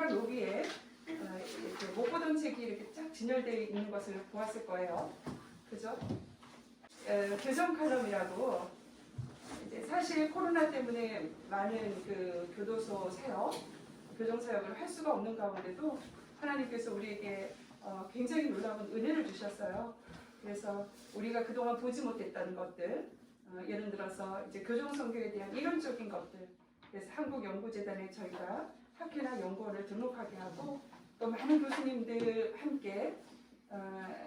현관 로비에 이렇게 못 보던 책이 이렇게 쫙 진열되어 있는 것을 보았을 거예요. 그죠? 교정 칼럼이라고 이제 사실 코로나 때문에 많은 그 교도소 사역, 교정 사역을 할 수가 없는 가운데도 하나님께서 우리에게 굉장히 놀라운 은혜를 주셨어요. 그래서 우리가 그동안 보지 못했던 것들, 예를 들어서 이제 교정 선교에 대한 이론적인 것들, 그래서 한국연구재단에 저희가 학회나 연구원을 등록하게 하고 또 많은 교수님들 함께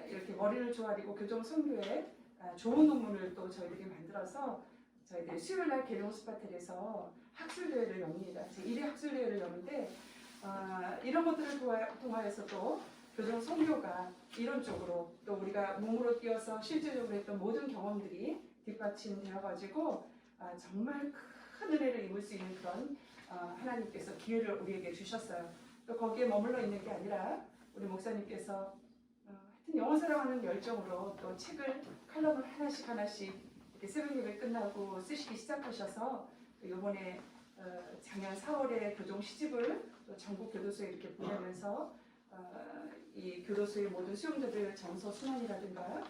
이렇게 머리를 조아리고 교정 선교에 좋은 논문을 또 저희들이 만들어서 저희들이 수요일날 계룡 스파텔에서 학술대회를 엽니다. 제 1회 학술대회를 여는데 이런 것들을 통하여서도 교정 선교가 이론적으로 또 우리가 몸으로 뛰어서 실질적으로 했던 모든 경험들이 뒷받침되어가지고 정말 큰 은혜를 입을 수 있는 그런 하나님께서 기회를 우리에게 주셨어요. 또 거기에 머물러 있는 게 아니라 우리 목사님께서 하여튼 영어 사랑하는 열정으로 또 책을 칼럼을 하나씩 이렇게 새벽 예배 끝나고 쓰시기 시작하셔서 이번에 작년 4월에 교정 시집을 또 전국 교도소에 이렇게 보내면서 이 교도소의 모든 수용자들 정서 순환이라든가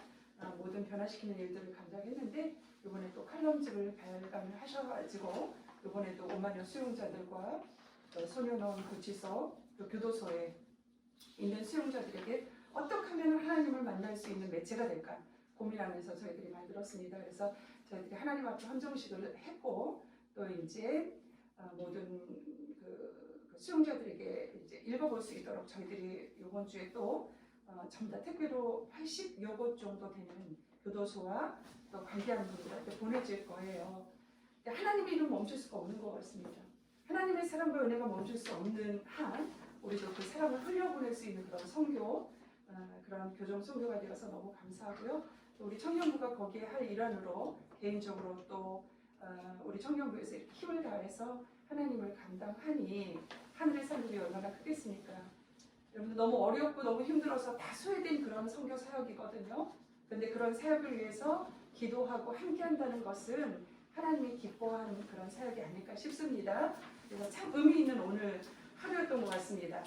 모든 변화시키는 일들을 감당했는데 이번에 또 칼럼집을 발간을 하셔가지고 이번에도 5만여 수용자들과 소년원 구치소 또 교도소에 있는 수용자들에게 어떻게 하면 하나님을 만날 수 있는 매체가 될까 고민하면서 저희들이 만들었습니다. 그래서 저희들이 하나님 앞에 헌정식을 했고 또 이제 모든 그 수용자들에게 이제 읽어볼 수 있도록 저희들이 이번 주에 또 전부 다 택배로 80여 곳 정도 되는 교도소와 또 관계하는 분들한테 보내질 거예요. 하나님의 이름 멈출 수가 없는 것 같습니다. 하나님의 사랑과 은혜가 멈출 수 없는 한 우리도 그 사랑을 흘려보낼 수 있는 그런 선교, 그런 교정 선교가 되어서 너무 감사하고요. 또 우리 청년부가 거기에 할 일환으로 개인적으로 또 우리 청년부에서 이렇게 힘을 다해서 하나님을 감당하니 하늘의 산들이 얼마나 크겠습니까? 여러분들 너무 어렵고 너무 힘들어서 다 소외된 그런 선교 사역이거든요. 그런데 그런 사역을 위해서 기도하고 함께한다는 것은 하나님이 기뻐하는 그런 사역이 아닐까 싶습니다. 그래서 참 의미 있는 오늘 하루였던 것 같습니다.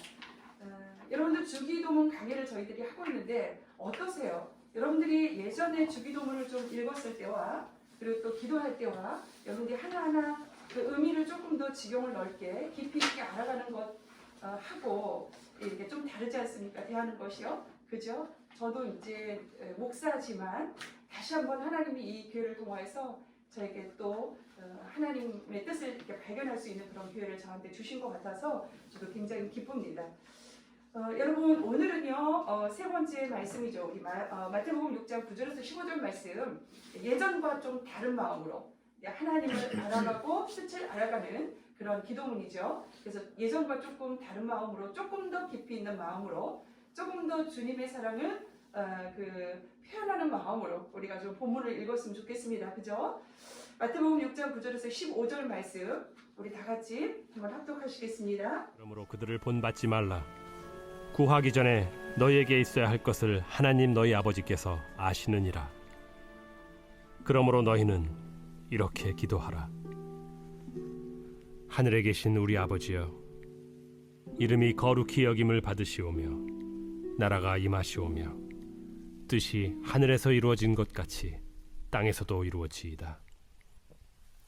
여러분들 주기도문 강의를 저희들이 하고 있는데 어떠세요? 여러분들이 예전에 주기도문을 좀 읽었을 때와 그리고 또 기도할 때와 여러분들이 하나하나 그 의미를 조금 더 지경을 넓게 깊이 있게 알아가는 것 하고 이렇게 좀 다르지 않습니까? 대하는 것이요. 그죠? 저도 이제 목사지만 다시 한번 하나님이 이 기회를 통해서 저에게 또 하나님의 뜻을 이렇게 발견할 수 있는 그런 기회를 저한테 주신 것 같아서 저도 굉장히 기쁩니다. 여러분 오늘은요 세 번째 말씀이죠. 우리 마태복음 6장 9절에서 15절 말씀 예전과 좀 다른 마음으로 하나님을 알아가고 뜻을 알아가는 그런 기도문이죠. 그래서 예전과 조금 다른 마음으로 조금 더 깊이 있는 마음으로 조금 더 주님의 사랑을 표현하는 마음으로 우리가 좀 본문을 읽었으면 좋겠습니다. 그죠? 마태복음 6장 9절에서 15절 말씀 우리 다 같이 한번 합독하시겠습니다. 그러므로 그들을 본받지 말라. 구하기 전에 너희에게 있어야 할 것을 하나님 너희 아버지께서 아시느니라. 그러므로 너희는 이렇게 기도하라. 하늘에 계신 우리 아버지여, 이름이 거룩히 여김을 받으시오며 나라가 임하시오며 뜻이 하늘에서 이루어진 것 같이 땅에서도 이루어지이다.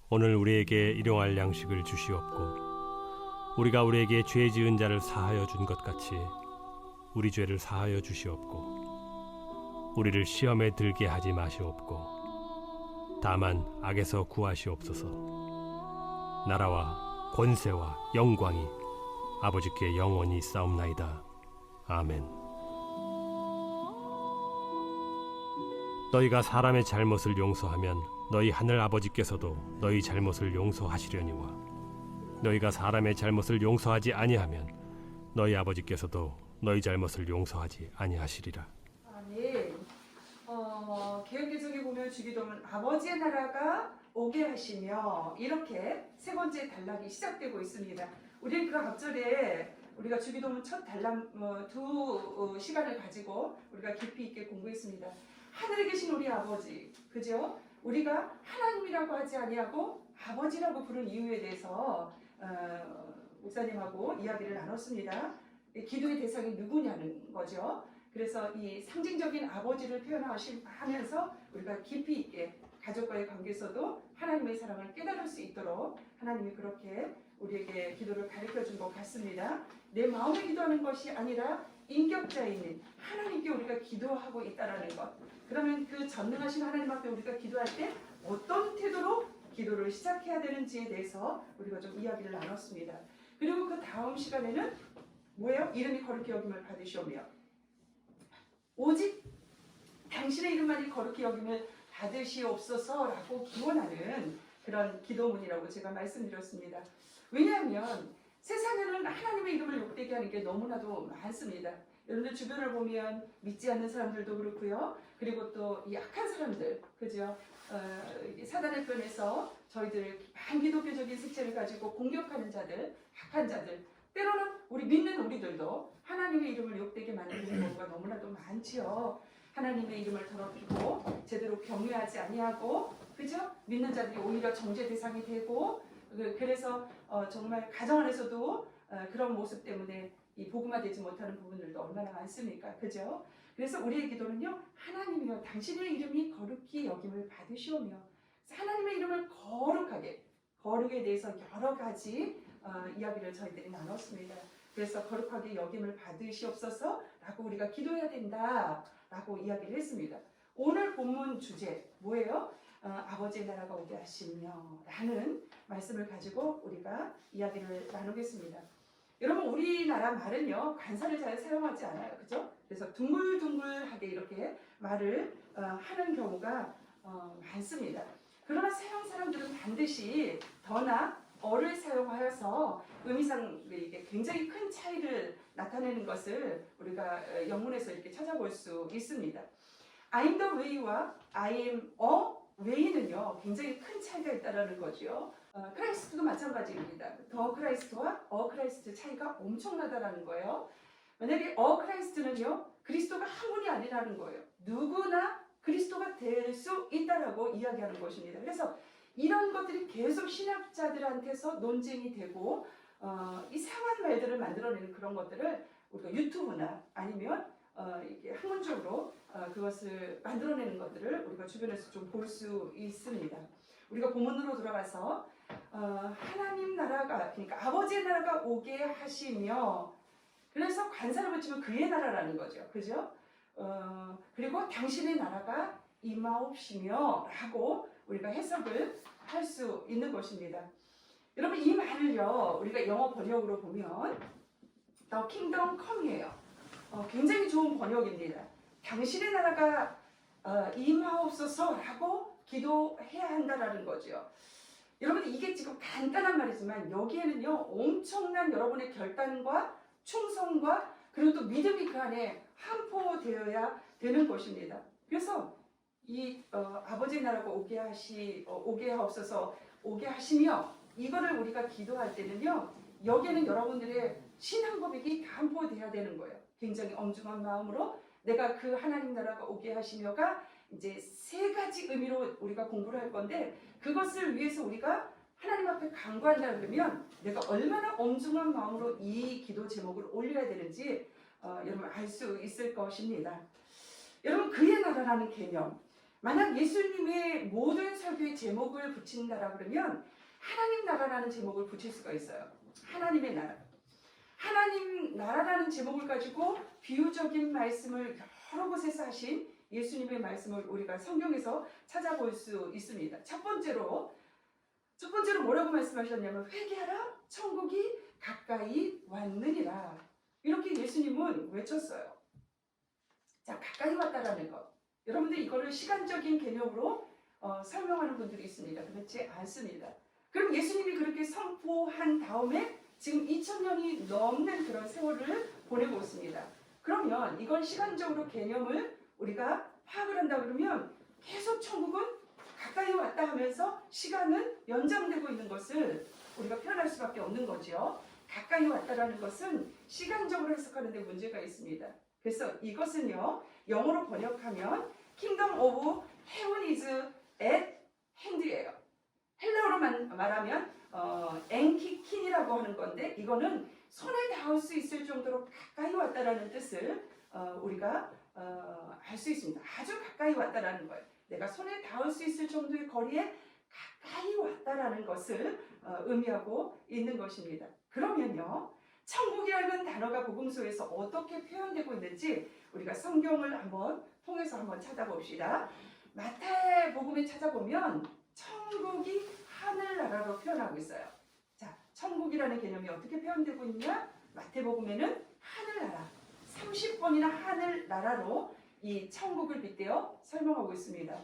오늘 우리에게 일용할 양식을 주시옵고 우리가 우리에게 죄 지은 자를 사하여 준 것 같이 우리 죄를 사하여 주시옵고 우리를 시험에 들게 하지 마시옵고 다만 악에서 구하시옵소서. 나라와 권세와 영광이 아버지께 영원히 있사옵나이다. 아멘. 너희가 사람의 잘못을 용서하면 너희 하늘 아버지께서도 너희 잘못을 용서하시려니와 너희가 사람의 잘못을 용서하지 아니하면 너희 아버지께서도 너희 잘못을 용서하지 아니하시리라. 아멘. 개역개정에 보면 주기도문 아버지의 나라가 오게 하시며 이렇게 세 번째 단락이 시작되고 있습니다. 우리는 그 앞절에 우리가 주기도문 첫 단락 두 시간을 가지고 우리가 깊이 있게 공부했습니다. 하늘에 계신 우리 아버지, 그죠? 우리가 하나님이라고 하지 아니하고 아버지라고 부른 이유에 대해서 목사님하고 이야기를 나눴습니다. 기도의 대상이 누구냐는 거죠. 그래서 이 상징적인 아버지를 표현하면서 우리가 깊이 있게 가족과의 관계에서도 하나님의 사랑을 깨달을 수 있도록 하나님이 그렇게 우리에게 기도를 가르쳐 준 것 같습니다. 내 마음에 기도하는 것이 아니라 인격자인 하나님께 우리가 기도하고 있다는 것. 그러면 그 전능하신 하나님 앞에 우리가 기도할 때 어떤 태도로 기도를 시작해야 되는지에 대해서 우리가 좀 이야기를 나눴습니다. 그리고 그 다음 시간에는 뭐예요? 이름이 거룩히 여김을 받으시오며 오직 당신의 이름만이 거룩히 여김을 받으시옵소서라고 기원하는 그런 기도문이라고 제가 말씀드렸습니다. 왜냐하면 세상에는 하나님의 이름을 욕되게 하는 게 너무나도 많습니다. 여러분들 주변을 보면 믿지 않는 사람들도 그렇고요. 그리고 또 이 악한 사람들, 그죠? 사단의 편에서 저희들 반기독교적인 색채를 가지고 공격하는 자들, 악한 자들, 때로는 우리 믿는 우리들도 하나님의 이름을 욕되게 만드는 경우가 너무나도 많지요. 하나님의 이름을 더럽히고 제대로 경외하지 아니하고, 그죠? 믿는 자들이 오히려 정죄 대상이 되고, 그래서 정말 가정 안에서도 그런 모습 때문에 이 복음화되지 못하는 부분들도 얼마나 많습니까? 그죠? 그래서 우리의 기도는요, 하나님이여 당신의 이름이 거룩히 여김을 받으시오며, 하나님의 이름을 거룩하게, 거룩에 대해서 여러 가지 이야기를 저희들이 나눴습니다. 그래서 거룩하게 여김을 받으시옵소서라고 우리가 기도해야 된다라고 이야기를 했습니다. 오늘 본문 주제 뭐예요? 아버지의 나라가 오게 하시며 라는 말씀을 가지고 우리가 이야기를 나누겠습니다. 여러분 우리나라 말은요 관사를 잘 사용하지 않아요. 그죠? 그래서 둥글둥글하게 이렇게 말을 하는 경우가 많습니다. 그러나 서양 사람들은 반드시 더나 어를 사용하여서 의미상 이게 굉장히 큰 차이를 나타내는 것을 우리가 영문에서 이렇게 찾아볼 수 있습니다. I'm the way와 I am a way는요 굉장히 큰 차이가 있다는 거죠. 크라이스트도 마찬가지입니다. 더 크라이스트와 어 크라이스트 차이가 엄청나다라는 거예요. 만약에 어 크라이스트는요 그리스도가 한 분이 아니라는 거예요. 누구나 그리스도가 될 수 있다라고 이야기하는 것입니다. 그래서 이런 것들이 계속 신학자들한테서 논쟁이 되고 이상한 말들을 만들어내는 그런 것들을 우리가 유튜브나 아니면 이게 학문적으로 그것을 만들어내는 것들을 우리가 주변에서 좀 볼 수 있습니다. 우리가 본문으로 돌아가서 하나님 나라가 그러니까 아버지의 나라가 오게 하시며 그래서 관사를 붙이면 그의 나라라는 거죠. 그죠? 그리고 당신의 나라가 임하옵시며 라고 우리가 해석을 할 수 있는 것입니다. 여러분 이 말을요 우리가 영어 번역으로 보면 The Kingdom Come이에요. 굉장히 좋은 번역입니다. 당신의 나라가 임하옵소서라고 기도해야 한다라는 거죠. 여러분 이게 지금 간단한 말이지만 여기에는요 엄청난 여러분의 결단과 충성과 그리고 또 믿음이 그 안에 함포되어야 되는 것입니다. 그래서 이 아버지의 나라가 오게 하옵소서 오게 하시며 이거를 우리가 기도할 때는요 여기에는 여러분들의 신앙 고백이 담보돼야 되는 거예요. 굉장히 엄중한 마음으로 내가 그 하나님 나라가 오게 하시며가 이제 세 가지 의미로 우리가 공부를 할 건데 그것을 위해서 우리가 하나님 앞에 간구한다 그러면 내가 얼마나 엄중한 마음으로 이 기도 제목을 올려야 되는지 여러분 알 수 있을 것입니다. 여러분 그의 나라라는 개념 만약 예수님의 모든 설교의 제목을 붙인다라 그러면 하나님 나라라는 제목을 붙일 수가 있어요. 하나님의 나라. 하나님 나라라는 제목을 가지고 비유적인 말씀을 여러 곳에서 하신 예수님의 말씀을 우리가 성경에서 찾아볼 수 있습니다. 첫 번째로 뭐라고 말씀하셨냐면 회개하라 천국이 가까이 왔느니라 이렇게 예수님은 외쳤어요. 자 가까이 왔다라는 것 여러분들 이거를 시간적인 개념으로 설명하는 분들이 있습니다. 그렇지 않습니다. 그럼 예수님이 그렇게 선포한 다음에 지금 2000년이 넘는 그런 세월을 보내고 있습니다. 그러면 이걸 시간적으로 개념을 우리가 파악을 한다 그러면 계속 천국은 가까이 왔다 하면서 시간은 연장되고 있는 것을 우리가 표현할 수밖에 없는 거죠. 가까이 왔다라는 것은 시간적으로 해석하는 데 문제가 있습니다. 그래서 이것은요 영어로 번역하면 Kingdom of Heaven is at hand예요. 헬라어로 말하면 엔키킨이라고 왔다라고 하는 건데 이거는 손에 닿을 수 있을 정도로 가까이 왔다라는 뜻을 우리가 알 수 있습니다. 아주 가까이 왔다라는 거예요. 내가 손에 닿을 수 있을 정도의 거리에 가까이 왔다라는 것을 의미하고 있는 것입니다. 그러면요, 천국이라는 단어가 복음서에서 어떻게 표현되고 있는지 우리가 성경을 통해서 한번 찾아봅시다. 마태복음에 찾아보면 천국이 하늘나라로 표현하고 있어요. 자, 천국이라는 개념이 어떻게 표현되고 있냐? 마태복음에는 하늘나라, 30번이나 하늘나라로 이 천국을 빗대어 설명하고 있습니다.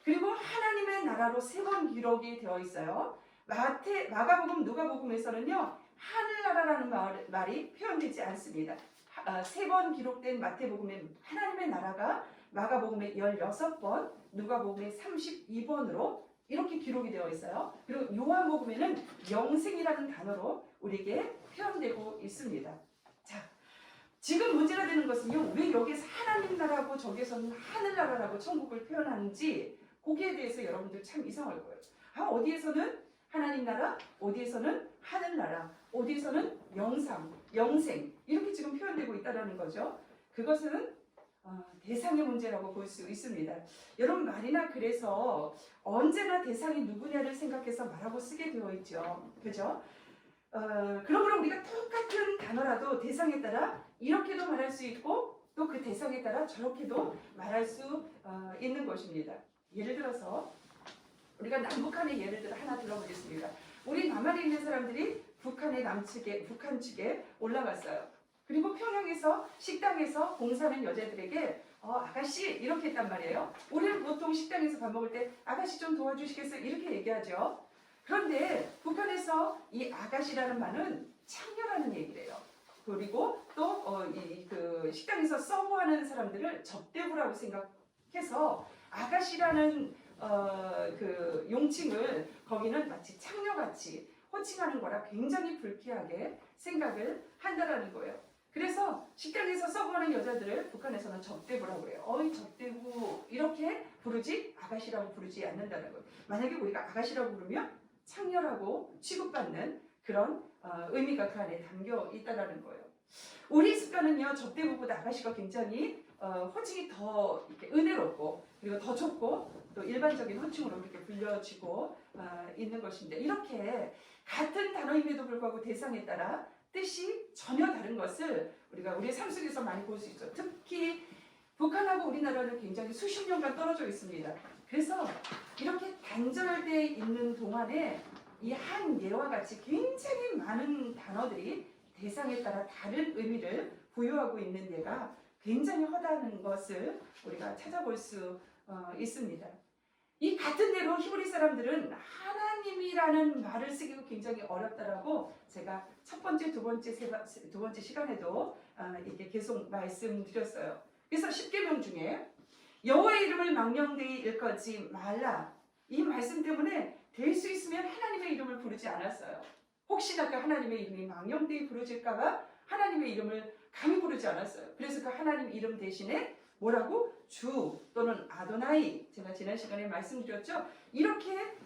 그리고 하나님의 나라로 3번 기록이 되어 있어요. 마가복음, 누가복음에서는요, 하늘나라라는 말이 표현되지 않습니다. 3번 기록된 마태복음에 하나님의 나라가 마가복음에 16번, 누가복음에 32번으로 이렇게 기록이 되어 있어요. 그리고 요한복음에는 영생이라는 단어로 우리에게 표현되고 있습니다. 자, 지금 문제가 되는 것은요, 왜 여기서 하나님 나라고 저기서는 하늘나라라고 천국을 표현하는지 거기에 대해서 여러분들 참 이상할 거예요. 어디에서는 하나님 나라, 어디에서는 하늘나라, 어디에서는 영생 이렇게 지금 표현되고 있다는 거죠. 그것은 대상의 문제라고 볼 수 있습니다. 여러분, 말이나 그래서 언제나 대상이 누구냐를 생각해서 말하고 쓰게 되어 있죠. 그죠? 그러므로 우리가 똑같은 단어라도 대상에 따라 이렇게도 말할 수 있고 또 그 대상에 따라 저렇게도 말할 수 있는 것입니다. 예를 들어서 우리가 남북한의 예를 들어 하나 들어보겠습니다. 우리 남한에 있는 사람들이 북한 측에 올라갔어요. 그리고 평양에서 식당에서 봉사하는 여자들에게 아가씨 이렇게 했단 말이에요. 우리는 보통 식당에서 밥 먹을 때 아가씨 좀 도와주시겠어요? 이렇게 얘기하죠. 그런데 북한에서 이 아가씨라는 말은 창녀라는 얘기래요. 그리고 또 그 식당에서 서브하는 사람들을 접대부라고 생각해서 아가씨라는 그 용칭을 거기는 마치 창녀같이 호칭하는 거라 굉장히 불쾌하게 생각을 한다라는 거예요. 그래서 식당에서 서브하는 여자들을 북한에서는 접대부라고 해요. 접대부 이렇게 부르지 아가씨라고 부르지 않는다는 거예요. 만약에 우리가 아가씨라고 부르면 창녀라고 취급받는 그런 의미가 그 안에 담겨 있다는 거예요. 우리 습관은요, 접대부보다 아가씨가 굉장히 호칭이 더 이렇게 은혜롭고 그리고 더 좋고 또 일반적인 호칭으로 이렇게 불려지고 있는 것인데, 이렇게 같은 단어임에도 불구하고 대상에 따라 뜻이 전혀 다른 것을 우리가 우리의 삶 속에서 많이 볼 수 있죠. 특히 북한하고 우리나라는 굉장히 수십 년간 떨어져 있습니다. 그래서 이렇게 단절되어 있는 동안에 이 한 예와 같이 굉장히 많은 단어들이 대상에 따라 다른 의미를 부여하고 있는 예가 굉장히 허다한 것을 우리가 찾아볼 수 있습니다. 이 같은 대로 히브리 사람들은 하나님이라는 말을 쓰기가 굉장히 어렵다라고 제가 첫 번째, 두 번째 시간에도 이렇게 계속 말씀드렸어요. 그래서 10계명 중에 여호와의 이름을 망령되이 일컫지 말라, 이 말씀 때문에 될 수 있으면 하나님의 이름을 부르지 않았어요. 혹시나 그 하나님의 이름이 망령되이 부르질까봐 하나님의 이름을 감히 부르지 않았어요. 그래서 그 하나님 이름 대신에 뭐라고? 주 또는 아도나이, 제가 지난 시간에 말씀드렸죠. 이렇게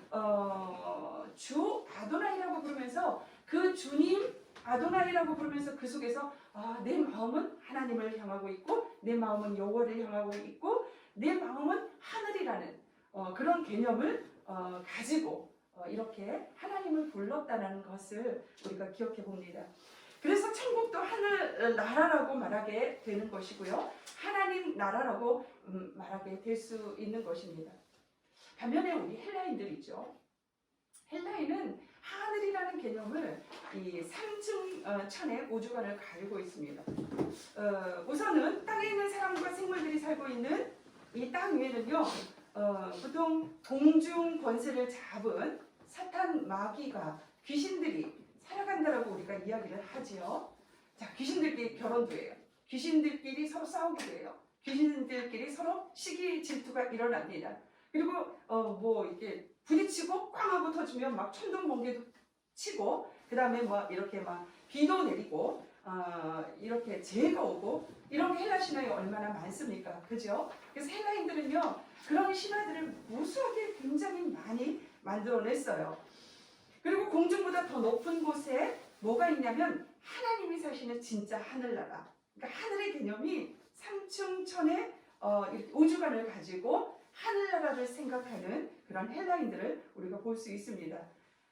주 아도나이라고 부르면서 그 주님 아도나이라고 부르면서 그 속에서 내 마음은 하나님을 향하고 있고 내 마음은 여호와를 향하고 있고 내 마음은 하늘이라는 그런 개념을 가지고 이렇게 하나님을 불렀다는 것을 우리가 기억해 봅니다. 그래서 천국도 하늘 나라라고 말하게 되는 것이고요. 하나님 나라라고 말하게 될 수 있는 것입니다. 반면에 우리 헬라인들이죠. 헬라인은 하늘이라는 개념을 이 3층 천의 우주관을 가지고 있습니다. 우선은 땅에 있는 사람과 생물들이 살고 있는 이 땅 위에는요, 보통 공중 권세를 잡은 사탄 마귀가 귀신들이 살아간다라고 우리가 이야기를 하지요. 자, 귀신들끼리 결혼도 해요. 귀신들끼리 서로 싸우기도 해요. 귀신들끼리 서로 시기 질투가 일어납니다. 그리고 이렇게 부딪히고 꽝 하고 터지면 막 천둥 번개도 치고, 그 다음에 이렇게 비도 내리고 이렇게 재해가 오고, 이런 게 헬라 신화에 얼마나 많습니까? 그죠? 그래서 헬라인들은요, 그런 신화들을 무수하게 굉장히 많이 만들어냈어요. 그리고 공중보다 더 높은 곳에 뭐가 있냐면 하나님이 사시는 진짜 하늘나라. 그러니까 하늘의 개념이 삼층천의 이렇게 우주관을 가지고 하늘나라를 생각하는 그런 헬라인들을 우리가 볼 수 있습니다.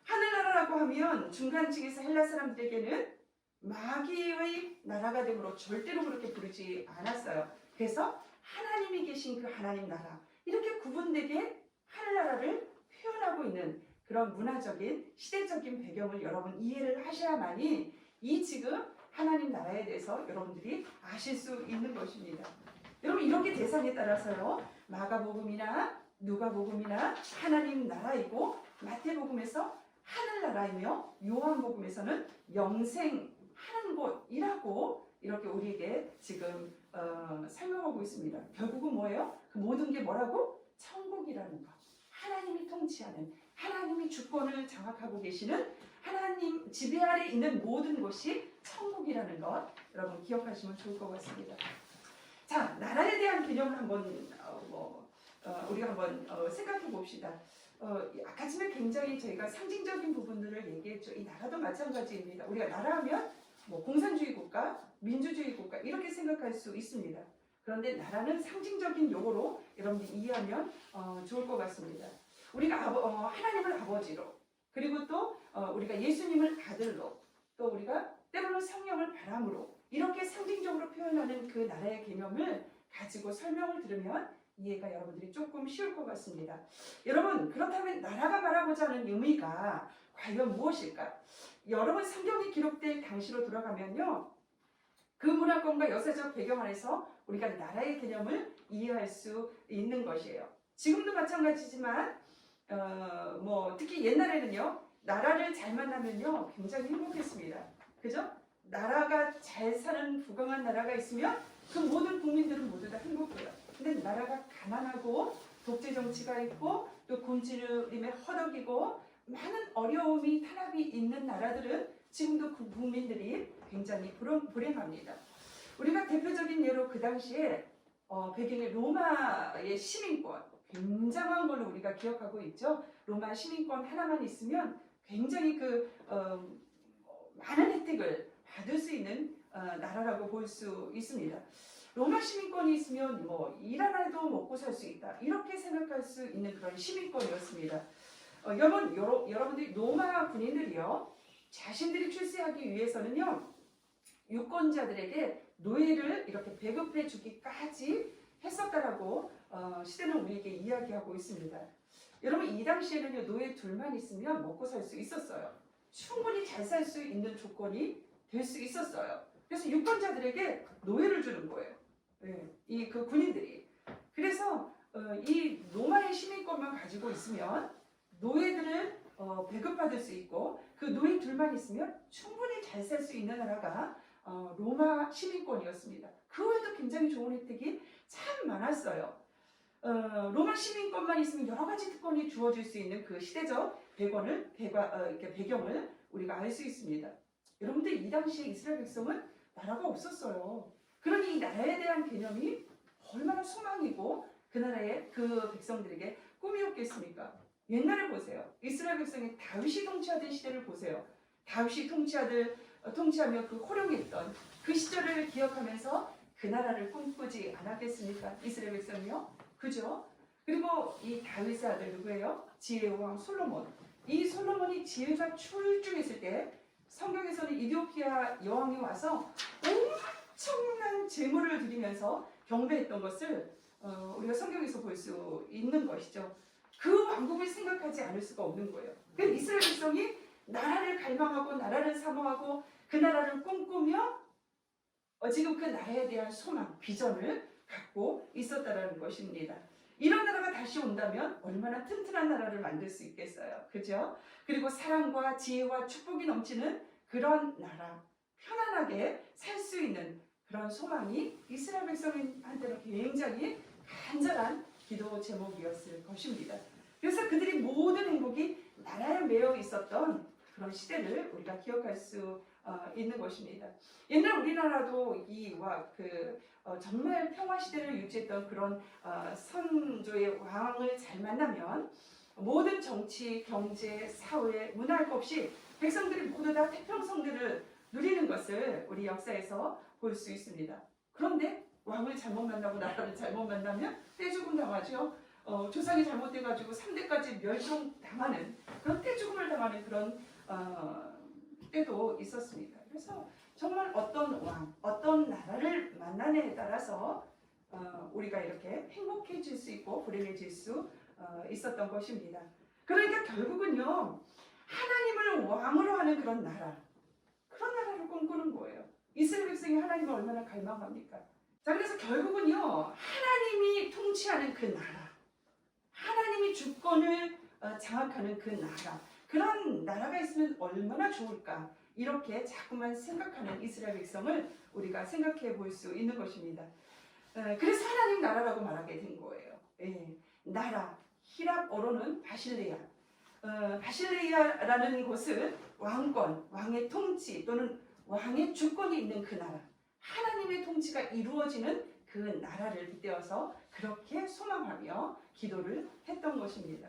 하늘나라라고 하면 중간층에서 헬라 사람들에게는 마귀의 나라가 되므로 절대로 그렇게 부르지 않았어요. 그래서 하나님이 계신 그 하나님 나라, 이렇게 구분되게 하늘나라를 표현하고 있는 그런 문화적인 시대적인 배경을 여러분 이해를 하셔야만이 이 지금 하나님 나라에 대해서 여러분들이 아실 수 있는 것입니다. 여러분 이렇게 대상에 따라서요, 마가복음이나 누가복음이나 하나님 나라이고, 마태복음에서 하늘나라이며, 요한복음에서는 영생하는 곳이라고 이렇게 우리에게 지금 설명하고 있습니다. 결국은 뭐예요? 그 모든 게 뭐라고? 천국이라는 것. 하나님이 통치하는, 하나님이 주권을 장악하고 계시는, 하나님 지배 아래 있는 모든 것이 천국이라는 것, 여러분 기억하시면 좋을 것 같습니다. 자, 나라에 대한 개념을 한번 우리가 한번 생각해 봅시다. 아까 전에 굉장히 저희가 상징적인 부분들을 얘기했죠. 이 나라도 마찬가지입니다. 우리가 나라하면 뭐 공산주의 국가, 민주주의 국가 이렇게 생각할 수 있습니다. 그런데 나라는 상징적인 용어로 여러분들이 이해하면 좋을 것 같습니다. 우리가 하나님을 아버지로, 그리고 또 우리가 예수님을 아들로, 또 우리가 때로는 성령을 바람으로, 이렇게 상징적으로 표현하는 그 나라의 개념을 가지고 설명을 들으면 이해가 여러분들이 조금 쉬울 것 같습니다. 여러분, 그렇다면 나라가 말하고자 하는 의미가 과연 무엇일까? 여러분 성경이 기록될 당시로 돌아가면요, 그 문화권과 역사적 배경 안에서 우리가 나라의 개념을 이해할 수 있는 것이에요. 지금도 마찬가지지만 특히 옛날에는요, 나라를 잘 만나면요 굉장히 행복했습니다. 그죠? 나라가 잘 사는 부강한 나라가 있으면 그 모든 국민들은 모두 다 행복해요. 근데 나라가 가난하고 독재 정치가 있고 또 굶주림에 허덕이고 많은 어려움이 탄압이 있는 나라들은 지금도 그 국민들이 굉장히 불행합니다. 우리가 대표적인 예로 그 당시에 배경에 로마의 시민권, 굉장한 걸로 우리가 기억하고 있죠. 로마 시민권 하나만 있으면 굉장히 많은 혜택을 받을 수 있는 나라라고 볼 수 있습니다. 로마 시민권이 있으면 일 하나도 먹고 살 수 있다, 이렇게 생각할 수 있는 그런 시민권이었습니다. 여러분들이 로마 군인들이요, 자신들이 출세하기 위해서는요, 유권자들에게 노예를 이렇게 배급해 주기까지 했었다라고 시대는 우리에게 이야기하고 있습니다. 여러분 이 당시에는요, 노예 둘만 있으면 먹고 살 수 있었어요. 충분히 잘 살 수 있는 조건이 될 수 있었어요. 그래서 유권자들에게 노예를 주는 거예요. 네, 그 군인들이. 그래서 이 로마의 시민권만 가지고 있으면 노예들을 배급받을 수 있고, 그 노예 둘만 있으면 충분히 잘 살 수 있는 나라가 로마 시민권이었습니다. 그 외에도 굉장히 좋은 혜택이 참 많았어요. 로마 시민권만 있으면 여러 가지 특권이 주어질 수 있는 그 시대적 배경을 우리가 알 수 있습니다. 여러분들 이 당시에 이스라엘 백성은 나라가 없었어요. 그러니 이 나라에 대한 개념이 얼마나 소망이고 그 나라의 그 백성들에게 꿈이었겠습니까? 옛날에 보세요. 이스라엘 백성이 다윗이 통치하던 시대를 보세요. 다윗이 통치하며 그 호령했던 그 시절을 기억하면서 그 나라를 꿈꾸지 않았겠습니까? 이스라엘 백성이요. 그죠? 그리고 이 다윗의 아들 누구예요? 지혜의 왕 솔로몬. 이 솔로몬이 지혜가 출중했을 때 성경에서는 이디오피아 여왕이 와서 엄청난 제물을 드리면서 경배했던 것을 우리가 성경에서 볼 수 있는 것이죠. 그 왕국을 생각하지 않을 수가 없는 거예요. 그러니까 이스라엘 백성이 나라를 갈망하고 나라를 사모하고 그 나라를 꿈꾸며 지금 그 나라에 대한 소망, 비전을 갖고 있었다라는 것입니다. 이런 나라가 다시 온다면 얼마나 튼튼한 나라를 만들 수 있겠어요. 그죠? 그리고 사랑과 지혜와 축복이 넘치는 그런 나라, 편안하게 살 수 있는 그런 소망이 이스라엘 백성한테는 굉장히 간절한 기도 제목이었을 것입니다. 그래서 그들이 모든 행복이 나라에 매여 있었던 그런 시대를 우리가 기억할 수 있는 것입니다. 옛날 우리나라도 정말 평화 시대를 유지했던 그런 선조의 왕을 잘 만나면 모든 정치, 경제, 사회, 문화 할 것 없이 백성들이 모두 다 태평성대를 것을 우리 역사에서 볼 수 있습니다. 그런데 왕을 잘못 만나고 나라를 잘못 만나면 떼죽음 당하죠. 조상이 잘못돼가지고 3대까지 멸종당하는 그런 떼죽음을 당하는 그런 때도 있었습니다. 그래서 정말 어떤 왕, 어떤 나라를 만나냐에 따라서 우리가 이렇게 행복해질 수 있고 불행해질 수 있었던 것입니다. 그러니까 결국은요, 하나님을 왕으로 하는 그런 나라를 꿈꾸는 거예요. 이스라엘 백성이 하나님을 얼마나 갈망합니까? 자, 그래서 결국은요, 하나님이 통치하는 그 나라, 하나님이 주권을 장악하는 그 나라, 그런 나라가 있으면 얼마나 좋을까, 이렇게 자꾸만 생각하는 이스라엘 백성을 우리가 생각해 볼 수 있는 것입니다. 그래서 하나님 나라라고 말하게 된 거예요. 나라, 히랍어로는 바실레아. 바실레아라는 곳은 왕권, 왕의 통치 또는 왕의 주권이 있는 그 나라, 하나님의 통치가 이루어지는 그 나라를 빗대어서 그렇게 소망하며 기도를 했던 것입니다.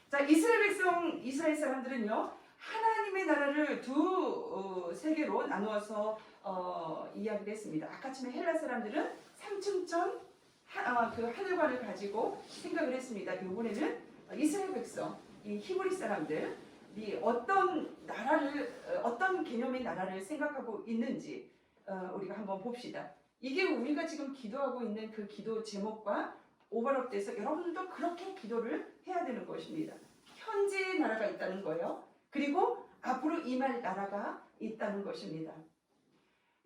자, 이스라엘 사람들은요, 하나님의 나라를 두 세계로 나누어서 이야기를 했습니다. 아까 전에 헬라 사람들은 삼층천 그 하늘관을 가지고 생각을 했습니다. 이번에는 이스라엘 백성, 이 히브리 사람들이 어떤 개념의 나라를 생각하고 있는지 우리가 한번 봅시다. 이게 우리가 지금 기도하고 있는 그 기도 제목과 오버랩돼서 여러분들도 그렇게 기도를 해야 되는 것입니다. 현재의 나라가 있다는 거예요. 그리고 앞으로 임할 나라가 있다는 것입니다.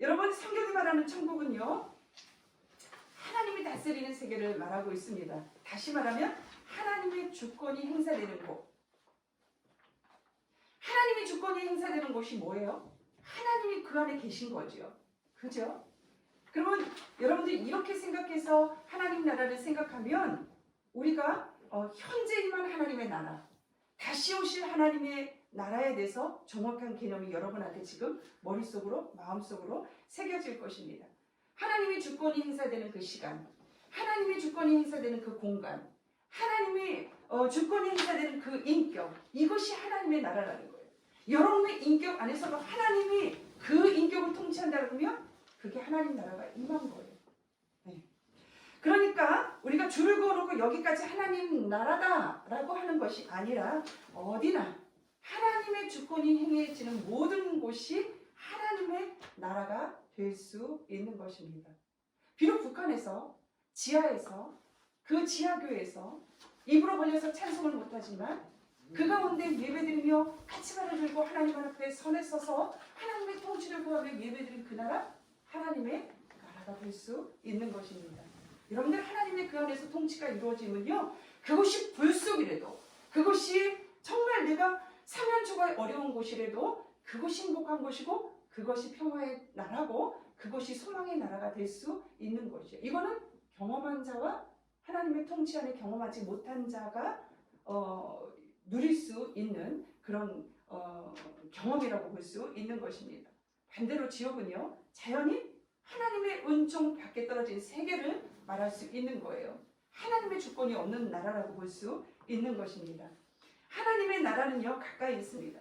여러분, 성경이 말하는 천국은요, 하나님이 다스리는 세계를 말하고 있습니다. 다시 말하면 하나님의 주권이 행사되는 곳. 하나님의 주권이 행사되는 곳이 뭐예요? 하나님이 그 안에 계신 거죠. 그죠? 그러면 여러분들이 이렇게 생각해서 하나님 나라를 생각하면 우리가 현재 임한 하나님의 나라, 다시 오실 하나님의 나라에 대해서 정확한 개념이 여러분한테 지금 머릿속으로, 마음속으로 새겨질 것입니다. 하나님의 주권이 행사되는 그 시간, 하나님의 주권이 행사되는 그 공간, 하나님의 주권이 행사되는 그 인격, 이것이 하나님의 나라라는 거예요. 여러분의 인격 안에서도 하나님이 그 인격을 통치한다 그러면 그게 하나님 나라가 임한 거예요. 네. 그러니까 우리가 줄을 그어놓고 여기까지 하나님 나라다라고 하는 것이 아니라 어디나 하나님의 주권이 행해지는 모든 곳이 하나님의 나라가 될 수 있는 것입니다. 비록 북한에서, 지하에서, 그 지하교회에서 입으로 벌려서 찬송을 못하지만 그 가운데 예배드리며 카치바를 들고 하나님 앞에 선에 서서 하나님의 통치를 구하며 예배드린 그 나라, 하나님의 나라가 될 수 있는 것입니다. 여러분들, 하나님의 그 안에서 통치가 이루어지면요, 그것이 불속이라도, 그것이 정말 내가 사면초가 어려운 곳이라도 그것이 행복한 곳이고 그것이 평화의 나라고 그것이 소망의 나라가 될 수 있는 것이에요. 이거는 경험한 자와 하나님의 통치 안에 경험하지 못한 자가 누릴 수 있는 그런 경험이라고 볼 수 있는 것입니다. 반대로 지옥은요, 자연히 하나님의 은총 밖에 떨어진 세계를 말할 수 있는 거예요. 하나님의 주권이 없는 나라라고 볼 수 있는 것입니다. 하나님의 나라는요, 가까이 있습니다.